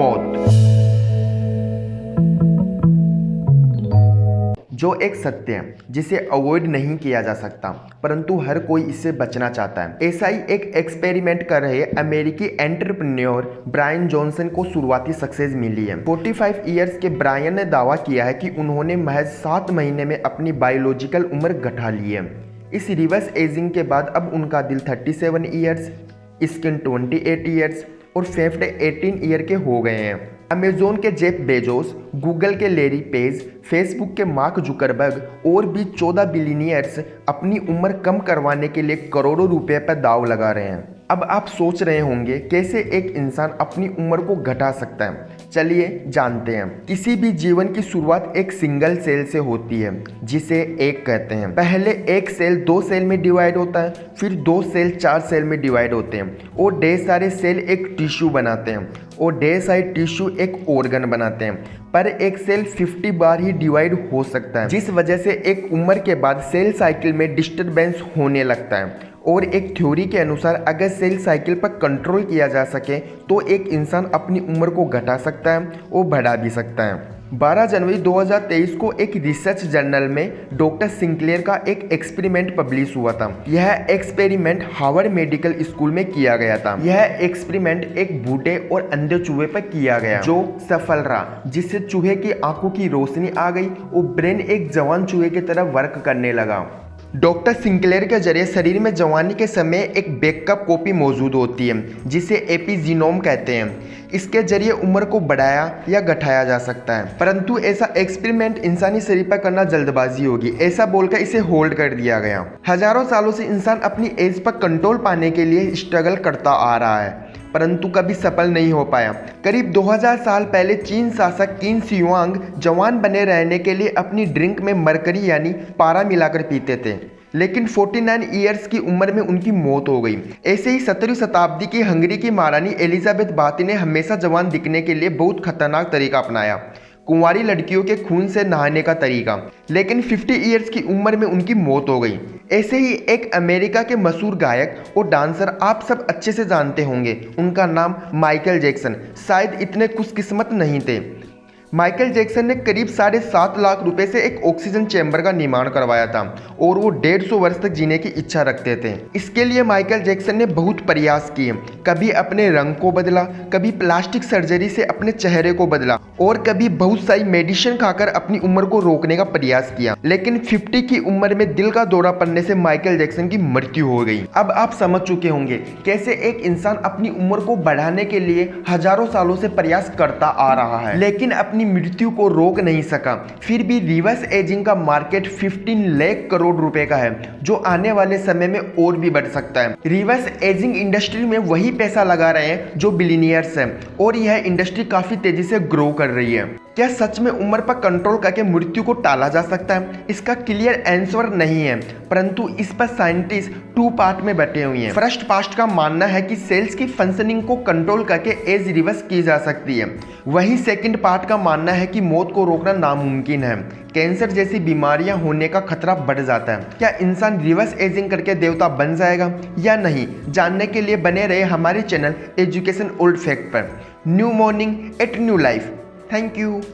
मौत, जो एक सत्य है जिसे अवॉइड नहीं किया जा सकता, परंतु हर कोई इससे बचना चाहता है। ऐसा ही एक एक्सपेरिमेंट कर रहे अमेरिकी एंटरप्रेन्योर ब्रायन जॉनसन को शुरुआती सक्सेस मिली है। 45 ईयर्स के ब्रायन ने दावा किया है कि उन्होंने महज 7 महीने में अपनी बायोलॉजिकल उम्र घटा ली है। इस रिवर्स एजिंग के बाद अब उनका दिल 37 ईयर्स, स्किन 28 ईयर्स और फेफड़े 18 ईयर के हो गए हैं। अमेजोन के जेफ बेजोस, गूगल के लैरी पेज, फेसबुक के मार्क जुकरबर्ग और भी 14 बिलियनियर्स अपनी उम्र कम करवाने के लिए करोड़ों रुपए पर दाव लगा रहे हैं। अब आप सोच रहे होंगे कैसे एक इंसान अपनी उम्र को घटा सकता है। चलिए जानते हैं। किसी भी जीवन की शुरुआत एक सिंगल सेल से होती है जिसे एग कहते हैं। पहले एक सेल 2 सेल में डिवाइड होता है, फिर 2 सेल 4 सेल में डिवाइड होते हैं और ढेर सारे सेल एक टिश्यू बनाते हैं और ढेर सारे टिश्यू एक ऑर्गन बनाते हैं। पर एक सेल 50 बार ही डिवाइड हो सकता है, जिस वजह से एक उम्र के बाद सेल साइकिल में डिस्टर्बेंस होने लगता है। और एक थ्योरी के अनुसार अगर सेल साइकिल पर कंट्रोल किया जा सके तो एक इंसान अपनी उम्र को घटा सकता है और बढ़ा भी सकता है। 12 जनवरी 2023 को एक रिसर्च जर्नल में डॉक्टर सिंक्लेयर का एक एक्सपेरिमेंट पब्लिश हुआ था। यह एक्सपेरिमेंट हार्वर्ड मेडिकल स्कूल में किया गया था। यह एक्सपेरिमेंट एक बूढ़े और अंधे चूहे पर किया गया जो सफल रहा, जिससे चूहे की आंखों की रोशनी आ गई और ब्रेन एक जवान चूहे की तरह वर्क करने लगा। डॉक्टर सिंक्लेयर के जरिए शरीर में जवानी के समय एक बैकअप कॉपी मौजूद होती है जिसे एपिजीनोम कहते हैं। इसके जरिए उम्र को बढ़ाया या घटाया जा सकता है, परंतु ऐसा एक्सपेरिमेंट इंसानी शरीर पर करना जल्दबाजी होगी, ऐसा बोलकर इसे होल्ड कर दिया गया। हजारों सालों से इंसान अपनी एज पर कंट्रोल पाने के लिए स्ट्रगल करता आ रहा है, परंतु कभी सफल नहीं हो पाया। करीब 2000 साल पहले चीन शासक किन शियुआंग जवान बने रहने के लिए अपनी ड्रिंक में मरकरी यानी पारा मिलाकर पीते थे, लेकिन 49 ईयर्स की उम्र में उनकी मौत हो गई। ऐसे ही 17वीं शताब्दी की हंगरी की महारानी एलिजाबेथ बाती ने हमेशा जवान दिखने के लिए बहुत खतरनाक तरीका अपनाया, कुंवारी लड़कियों के खून से नहाने का तरीका, लेकिन 50 ईयर्स की उम्र में उनकी मौत हो गई। ऐसे ही एक अमेरिका के मशहूर गायक और डांसर आप सब अच्छे से जानते होंगे, उनका नाम माइकल जैक्सन शायद इतने खुशकिस्मत नहीं थे। माइकल जैक्सन ने करीब 7.5 लाख रुपए से एक ऑक्सीजन चैम्बर का निर्माण करवाया था और वो 150 वर्ष तक जीने की इच्छा रखते थे। इसके लिए माइकल जैक्सन ने बहुत प्रयास किए, कभी अपने रंग को बदला, कभी प्लास्टिक सर्जरी से अपने चेहरे को बदला और कभी बहुत सारी मेडिसिन खाकर अपनी उम्र को रोकने का प्रयास किया, लेकिन 50 की उम्र में दिल का दौरा पड़ने से माइकल जैक्सन की मृत्यु हो गई। अब आप समझ चुके होंगे कैसे एक इंसान अपनी उम्र को बढ़ाने के लिए हजारों सालों से प्रयास करता आ रहा है, लेकिन अपनी मृत्यु को रोक नहीं सका। फिर भी रिवर्स एजिंग का मार्केट 15 लाख करोड़ रुपए का है, जो आने वाले समय में और भी बढ़ सकता है। रिवर्स एजिंग इंडस्ट्री में वही पैसा लगा रहे हैं जो बिलियनियर्स हैं और यह इंडस्ट्री काफी तेजी से ग्रो कर रही है। क्या सच में उम्र पर कंट्रोल करके मृत्यु को टाला जा सकता है? इसका क्लियर आंसर नहीं है, परंतु इस पर साइंटिस्ट 2 पार्ट में बटे हुए हैं। फर्स्ट पार्ट का मानना है कि सेल्स की फंक्शनिंग को कंट्रोल करके एज रिवर्स की जा सकती है। वहीं सेकंड पार्ट का मानना है कि मौत को रोकना नामुमकिन है। कैंसर जैसी बीमारियां होने का खतरा बढ़ जाता है। क्या इंसान रिवर्स एजिंग करके देवता बन जाएगा या नहीं? जानने के लिए बने रहे हमारे चैनल एजुकेशन ओल्ड फैक्ट पर। New morning at new life. Thank you.